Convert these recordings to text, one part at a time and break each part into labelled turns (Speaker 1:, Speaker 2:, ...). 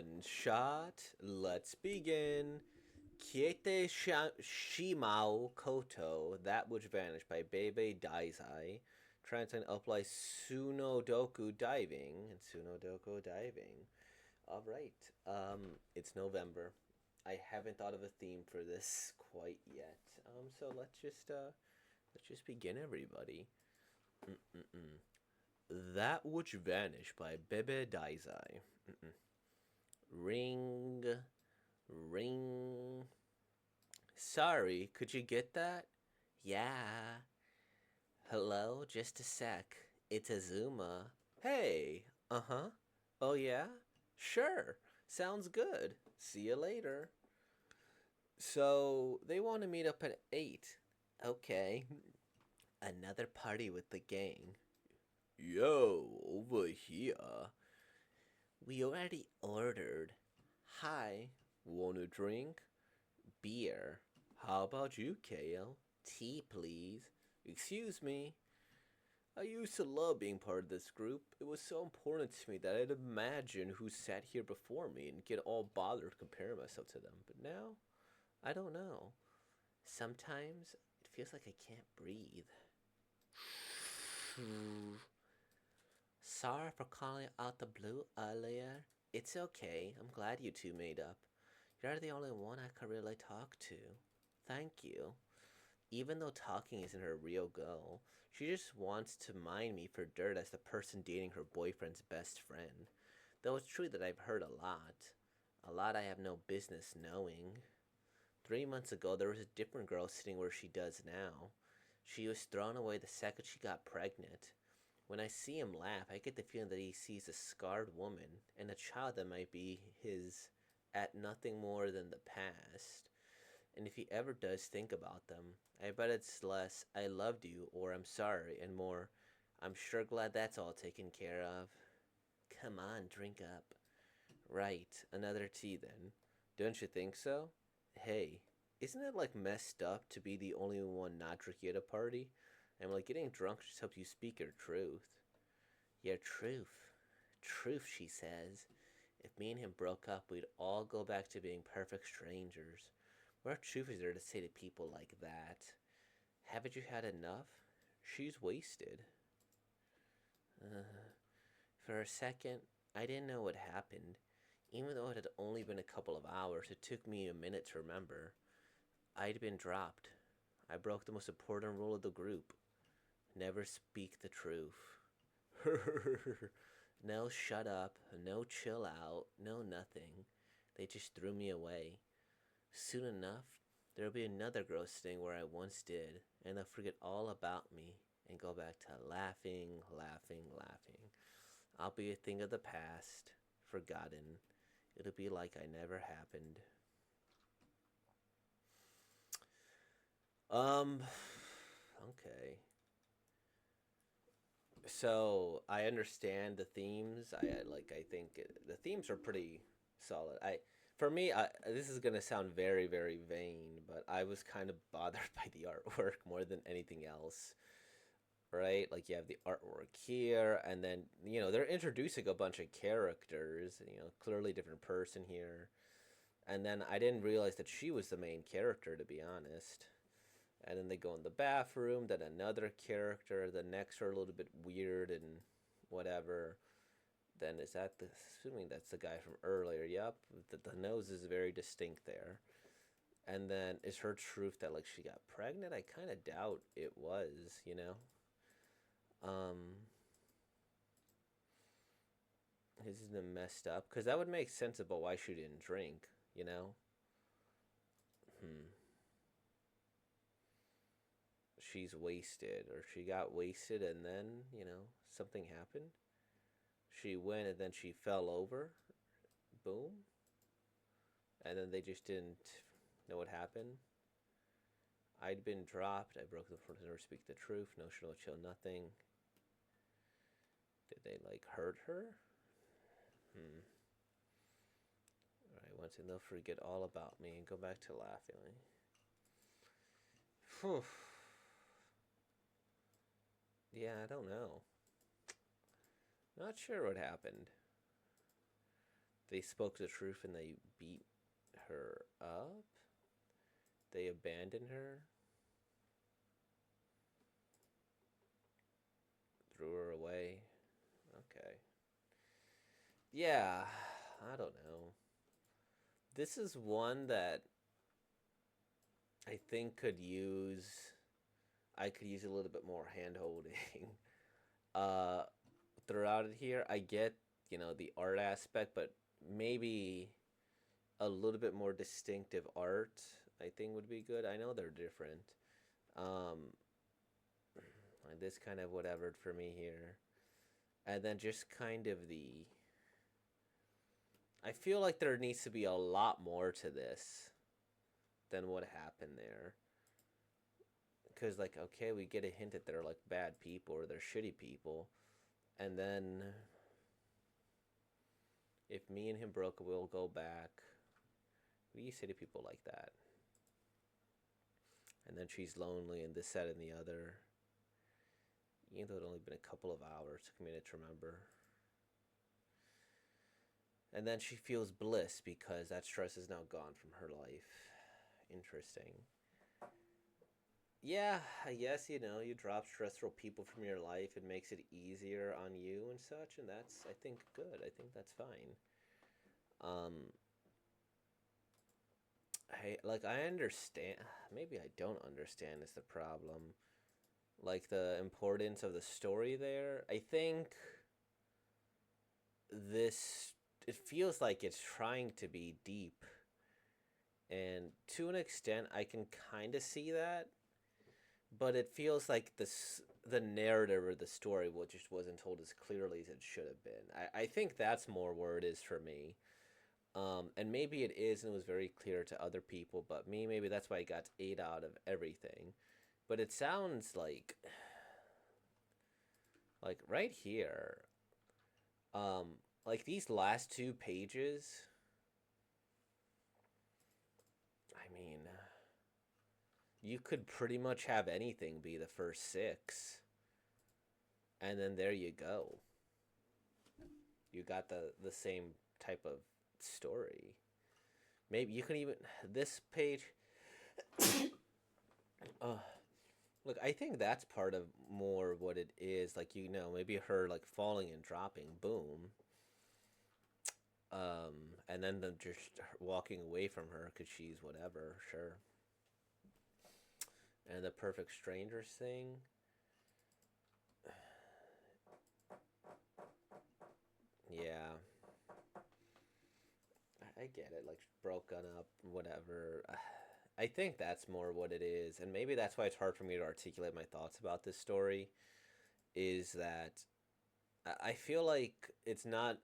Speaker 1: One shot. Let's begin. Kieteshimau Koto, That Which Vanished by Bebe Daizai. Translating apply Sunodoku Diving and Sunodoku Diving. All right. It's November. I haven't thought of a theme for this quite yet. So let's just begin, everybody. That Which Vanished by Bebe Daizai. Ring, ring. Sorry, could you get that? Yeah. Hello, just a sec. It's Azuma. Hey. Uh huh. Oh, yeah? Sure. Sounds good. See you later. So, they want to meet up at 8. Okay. Another party with the gang. Yo, over here. We already ordered. Hi. Want a drink? Beer. How about you, Kale? Tea, please. Excuse me. I used to love being part of this group. It was so important to me that I'd imagine who sat here before me and get all bothered comparing myself to them. But now, I don't know. Sometimes it feels like I can't breathe. Sorry for calling out the blue earlier. It's okay. I'm glad you two made up. You're the only one I could really talk to. Thank you. Even though talking isn't her real goal, she just wants to mine me for dirt as the person dating her boyfriend's best friend. Though it's true that I've heard a lot. A lot I have no business knowing. 3 months ago, there was a different girl sitting where she does now. She was thrown away the second she got pregnant. When I see him laugh, I get the feeling that he sees a scarred woman and a child that might be his at nothing more than the past. And if he ever does think about them, I bet it's less "I loved you" or "I'm sorry" and more "I'm sure glad that's all taken care of." Come on, drink up. Right, another tea then. Don't you think so? Hey, isn't it like messed up to be the only one not drinking at a party? And like getting drunk just helps you speak your truth. Your truth. Truth, she says. If me and him broke up, we'd all go back to being perfect strangers. What truth is there to say to people like that? Haven't you had enough? She's wasted. Uh, for a second, I didn't know what happened. Even though it had only been a couple of hours, it took me a minute to remember. I'd been dropped. I broke the most important rule of the group. Never speak the truth. No shut up, no chill out, no nothing. They just threw me away. Soon enough, there'll be another girl sitting where I once did, and they'll forget all about me and go back to laughing, laughing, laughing. I'll be a thing of the past, forgotten. It'll be like I never happened. Um, okay. So I understand the themes. I think the themes are pretty solid. For me, this is gonna sound very very vain, but I was kind of bothered by the artwork more than anything else. Right? Like you have the artwork here, and then they're introducing a bunch of characters. Clearly different person here, and then I didn't realize that she was the main character, to be honest. And then they go in the bathroom, then another character, the next are a little bit weird and whatever. Then is that the, assuming that's the guy from earlier? Yep, the nose is very distinct there. And then is her truth that like she got pregnant? I kind of doubt it was. Um, this is messed up because that would make sense about why she didn't drink. You know. Hmm. She's wasted, or she got wasted, and then something happened. She went and then she fell over. Boom. And then they just didn't know what happened. I'd been dropped. I broke the front never speak the truth. No no chill, nothing. Did they like hurt her? Hmm. Alright, once and they'll forget all about me and go back to laughing. Phew. Yeah, I don't know. Not sure what happened. They spoke the truth and they beat her up. They abandoned her. Threw her away. Okay. Yeah, I don't know. This is one that I think I could use a little bit more hand holding. uh Throughout it here, I get, the art aspect, but maybe a little bit more distinctive art I think would be good. I know they're different. Um like this kind of whatever for me here. And then just kind of the I feel like there needs to be a lot more to this than what happened there. Because, like, okay, we get a hint that they're, like, bad people or they're shitty people. And then, if me and him broke, we'll go back. What do you say to people like that? And then she's lonely and this, that, and the other. Even though it only been a couple of hours, took a minute to remember. And then she feels bliss because that stress is now gone from her life. Interesting. Yeah, I guess, you drop stressful people from your life. It makes it easier on you and such, and that's, I think, good. I think that's fine. Um, I understand. Maybe I don't understand is the problem. Like, the importance of the story there. I think this, it feels like it's trying to be deep. And to an extent, I can kind of see that, but it feels like the narrative or the story just wasn't told as clearly as it should have been. I think that's more where it is for me. And maybe it is and it was very clear to other people, but me, maybe that's why I got 8 out of everything. But it sounds like right here, um, like these last 2 pages, I mean, you could pretty much have anything be the first 6. And then there you go. You got the same type of story. Maybe you can even this page. uh, Look, I think that's part of more what it is. Like, maybe her like falling and dropping, boom. And then them just walking away from her because she's whatever, sure. And the perfect strangers thing. Yeah, I get it. Like broken up, whatever. I think that's more what it is, and maybe that's why it's hard for me to articulate my thoughts about this story. Is that I feel like it's not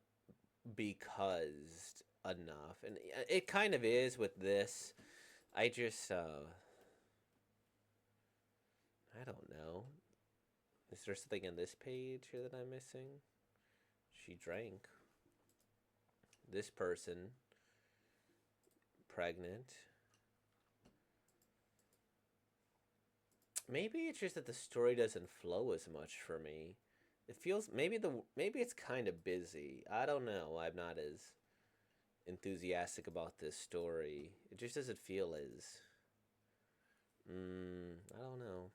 Speaker 1: because enough, and it kind of is with this. I just I don't know. Is there something in this page here that I'm missing? She drank. This person pregnant. Maybe it's just that the story doesn't flow as much for me. It feels maybe it's kind of busy. I don't know. I'm not as enthusiastic about this story. It just doesn't feel as I don't know.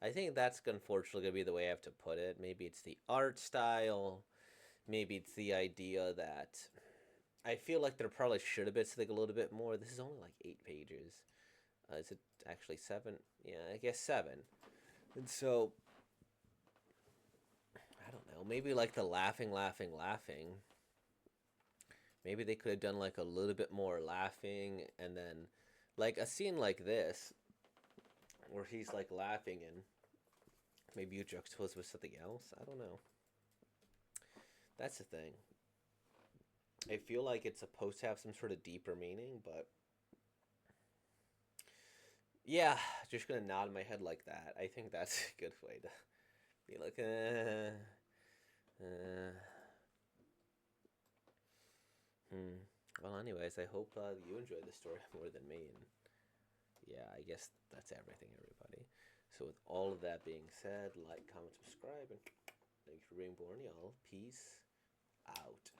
Speaker 1: I think that's unfortunately gonna be the way I have to put it. Maybe it's the art style. Maybe it's the idea that I feel like there probably should have been something a little bit more. This is only like 8 pages. Is it actually 7? Yeah, I guess 7. And so I don't know. Maybe like the laughing, laughing, laughing. Maybe they could have done like a little bit more laughing, and then like a scene like this where he's like laughing and maybe you juxtapose with something else. I don't know. That's the thing. I feel like it's supposed to have some sort of deeper meaning, but yeah, just gonna nod my head like that. I think that's a good way to be like, hmm. Well, anyways, I hope you enjoyed the story more than me, and yeah, I guess that's everything, everybody. So, with all of that being said, like, comment, subscribe, and thanks for being born, y'all. Peace out.